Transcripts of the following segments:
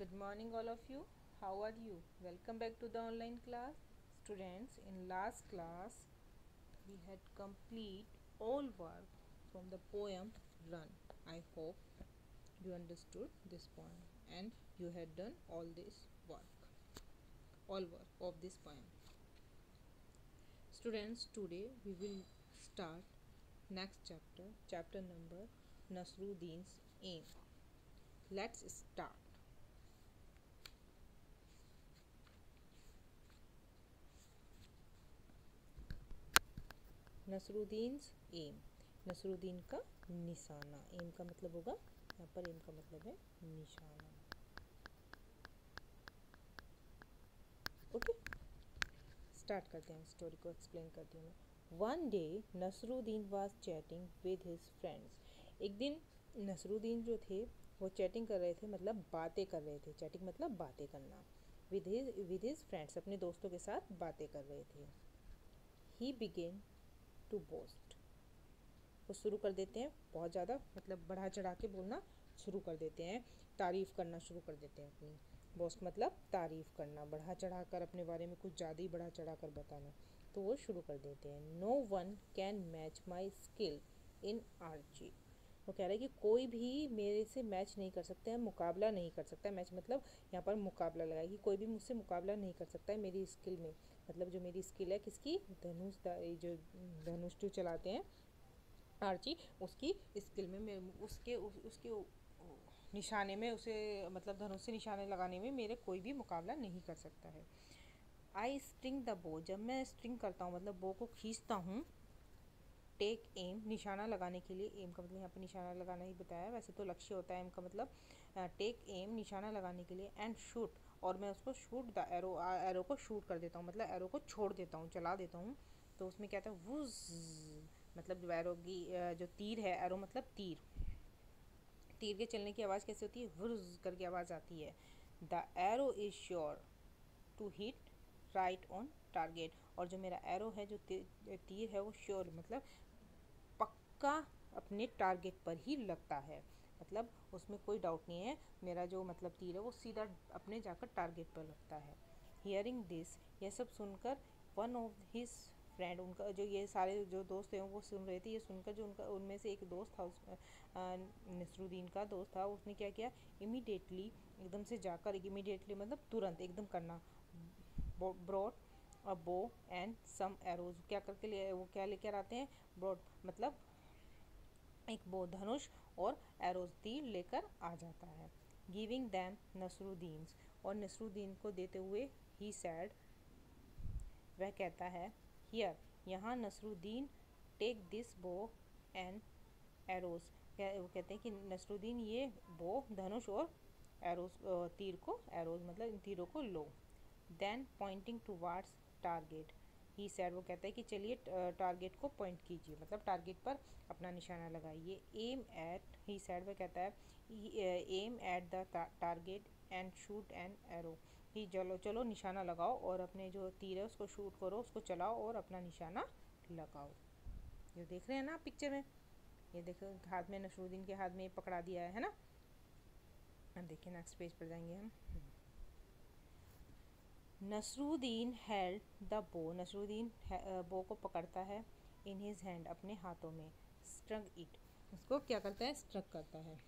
Good morning all of you. How are you? Welcome back to the online class. Students, in last class we had complete all work from the poem Run. I hope you understood this poem and you had done all work of this poem. Students, today we will start next chapter number Nasruddin's Aim. Let's start. Nasruddin aim, Nasruddin का निशाना। M का मतलब होगा, यहाँ पर M का मतलब है निशाना। ओके, स्टार्ट करते हैं, स्टोरी को एक्सप्लेन करती हूँ। One day Nasruddin was chatting with his friends. एक दिन नसरुद्दीन जो थे वो चैटिंग कर रहे थे, मतलब बातें कर रहे थे। चैटिंग मतलब बातें करना। विद हिज फ्रेंड्स, अपने दोस्तों के साथ बातें कर रहे थे। ही बिगेन टू बोस्ट, वो शुरू कर देते हैं बहुत ज़्यादा, मतलब बढ़ा चढ़ा के बोलना शुरू कर देते हैं, तारीफ़ करना शुरू कर देते हैं अपनी। बोस्ट मतलब तारीफ़ करना, बढ़ा चढ़ा कर अपने बारे में कुछ ज़्यादा ही बढ़ा चढ़ा कर बताना, तो वो शुरू कर देते हैं। No one can match my skill in archery. वो कह रहा है कि कोई भी मेरे से मैच नहीं कर सकता है, मुकाबला नहीं कर सकता है। मैच मतलब यहाँ पर मुकाबला लगाया कि कोई भी मुझसे मुकाबला नहीं कर सकता है मेरी स्किल में। मतलब जो मेरी स्किल है किसकी, जो धनुष जो चलाते हैं आर्ची, उसकी स्किल में उसके निशाने में, उसे मतलब धनुष से निशाने लगाने में मेरे कोई भी मुकाबला नहीं कर सकता है। आई स्ट्रिंग द बो, जब मैं स्ट्रिंग करता हूँ मतलब बो को खींचता हूँ। टेक एम, निशाना लगाने के लिए। एम का मतलब यहाँ पे निशाना लगाना ही बताया, वैसे तो लक्ष्य होता है एम का मतलब। टेक एम, निशाना लगाने के लिए। एंड शूट, और मैं उसको शूट द एरो, एरो को शूट कर देता हूँ, मतलब एरो को छोड़ देता हूँ, चला देता हूँ। तो उसमें क्या था, वुज, मतलब जो एरो की जो तीर है, एरो मतलब तीर, तीर के चलने की आवाज़ कैसे होती है, वुज करके आवाज़ आती है। The arrow is sure to hit right on target, और जो मेरा एरो है, जो तीर है, वो श्योर मतलब पक्का अपने टारगेट पर ही लगता है, मतलब उसमें कोई डाउट नहीं है, मेरा जो मतलब तीर है वो सीधा अपने जाकर टारगेट पर लगता है। हियरिंग दिस, यह सब सुनकर वन ऑफ हिज फ्रेंड, उनका जो ये सारे जो दोस्त हैं वो सुन रहे थे, ये सुनकर जो उनका उनमें से एक दोस्त था, नसरुद्दीन का दोस्त था, उसने क्या किया, इमीडिएटली, एकदम से जाकर, इमीडिएटली मतलब तुरंत, एकदम करना, broad a bow and some arrows, क्या करके ले, वो क्या लेकर आते हैं, ब्रॉड मतलब एक बो, धनुष और एरोज, तीर लेकर आ जाता है। गिविंग दैम नसरुद्दीन, और नसरुद्दीन को देते हुए, ही सैड, वह कहता है, हियर, यहाँ Nasruddin, take this bow and arrows, वो कहते हैं कि नसरुद्दीन ये बो, धनुष और एरोज, तीर को, एरोज मतलब इन तीरों को लो। देन पॉइंटिंग टूवार्ड्स टारगेट, ही सैड, वो कहता है कि चलिए टारगेट को पॉइंट कीजिए, मतलब टारगेट पर अपना निशाना लगाइए। एम एट, ही सैड, वो कहता है aim at the target and shoot an arrow, कि चलो चलो निशाना लगाओ और अपने जो तीर है उसको शूट करो, उसको चलाओ और अपना निशाना लगाओ। ये देख रहे हैं ना आप पिक्चर में, ये देखो हाथ में, नसरुद्दीन के हाथ में पकड़ा दिया है ना। अब देखिए नेक्स्ट पेज पर जाएंगे हम। नसरुद्दीन हेल्ड द बो, नसरुद्दीन बो को पकड़ता है, इन हिज हैंड, अपने हाथों में। स्ट्रक इट, उसको क्या करता है, स्ट्रक करता है।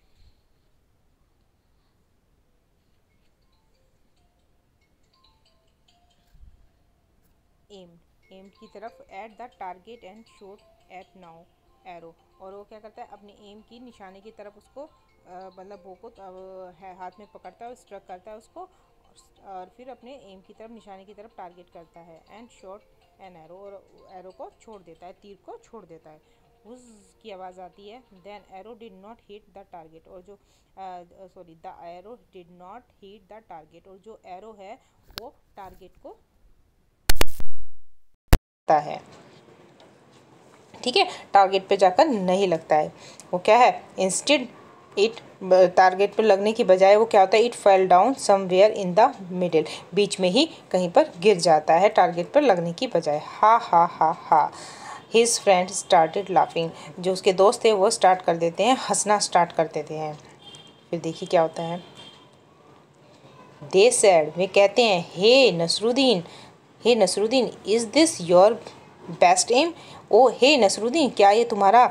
एम्ड, एम्ड की तरफ, eight the target and shot at now arrow, और वो क्या करता है, अपने एम की, निशाने की तरफ उसको मतलब बो को हाथ में पकड़ता है, स्ट्रक करता है उसको, और फिर अपने एम की तरफ, निशाने की तरफ टारगेट करता है। एंड शॉट एन एरो, और एरो को छोड़ देता है, तीर को छोड़ देता है। उस की आवाज़ आती है। Then arrow did not hit the target, और जो sorry, the arrow did not hit the target, और जो एरो है वो टारगेट को है, ठीक है, टारगेट पे जाकर नहीं लगता है। वो क्या है, इंस्टेड इट, टारगेट पर लगने की बजाय वो क्या होता है, it fell down somewhere in the middle, बीच में ही कहीं पर गिर जाता है, टारगेट पर लगने की बजाय। हा हा हा हा, हिज फ्रेंड स्टार्टेड लाफिंग, जो उसके दोस्त थे वो स्टार्ट कर देते हैं, हंसना स्टार्ट कर देते हैं। फिर देखिए क्या होता है। दे सैड, वे कहते हैं, hey Nasruddin, is this your best aim? Oh hey Nasruddin, क्या ये तुम्हारा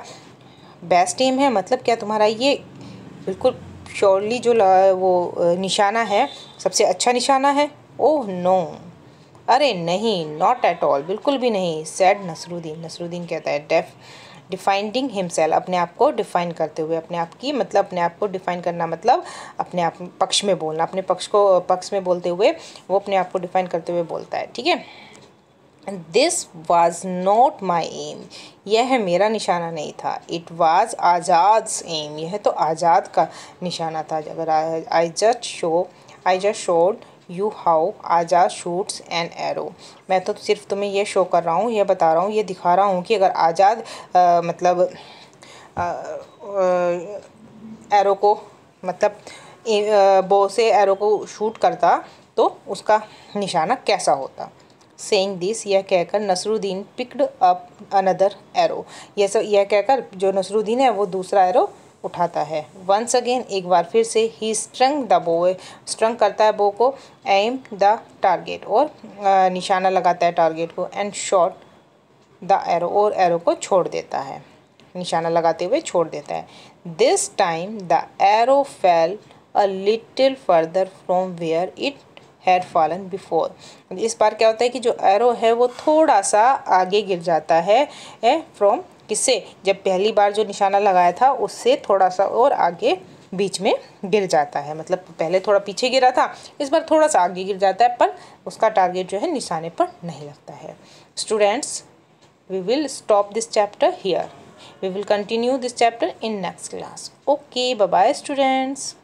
बेस्ट एम है? मतलब क्या तुम्हारा ये बिल्कुल श्योरली जो वो निशाना है सबसे अच्छा निशाना है? ओह नो, अरे नहीं, नॉट एट ऑल, बिल्कुल भी नहीं, सैड नसरुद्दीन, नसरुद्दीन कहता है, डिफाइंडिंग हिमसेल्फ, अपने आप को डिफाइन करते हुए, अपने आप की मतलब अपने आप को डिफाइन करना मतलब अपने आप पक्ष में बोलना, अपने पक्ष में बोलते हुए वो अपने आप को डिफाइन करते हुए बोलता है, ठीक है। This was not my aim, यह मेरा निशाना नहीं था। इट वॉज आज़ाद्स एम, यह तो आज़ाद का निशाना था। अगर I just showed you how Azad shoots an arrow, मैं तो सिर्फ तुम्हें यह शो कर रहा हूँ, यह बता रहा हूँ, ये दिखा रहा हूँ कि अगर आज़ाद मतलब एरो को मतलब बो से एरो को शूट करता तो उसका निशाना कैसा होता। सेइंग दिस, यह कहकर Nasruddin picked up another arrow, यह कहकर जो नसरुद्दीन है वो दूसरा एरो उठाता है। वंस अगेन, एक बार फिर से, ही स्ट्रंग द बो, स्ट्रंग करता है बो को, एम द टारगेट, और निशाना लगाता है टारगेट को, एंड शॉट द एरो, और एरो को छोड़ देता है, निशाना लगाते हुए छोड़ देता है। This time the arrow fell a little further from where it had fallen before, इस बार क्या होता है कि जो एरो है वो थोड़ा सा आगे गिर जाता है फ्रॉम किससे, जब पहली बार जो निशाना लगाया था उससे थोड़ा सा और आगे बीच में गिर जाता है, मतलब पहले थोड़ा पीछे गिरा था, इस बार थोड़ा सा आगे गिर जाता है, पर उसका टारगेट जो है निशाने पर नहीं लगता है। Students, we will stop this chapter here. We will continue this chapter in next class. Okay, bye bye students.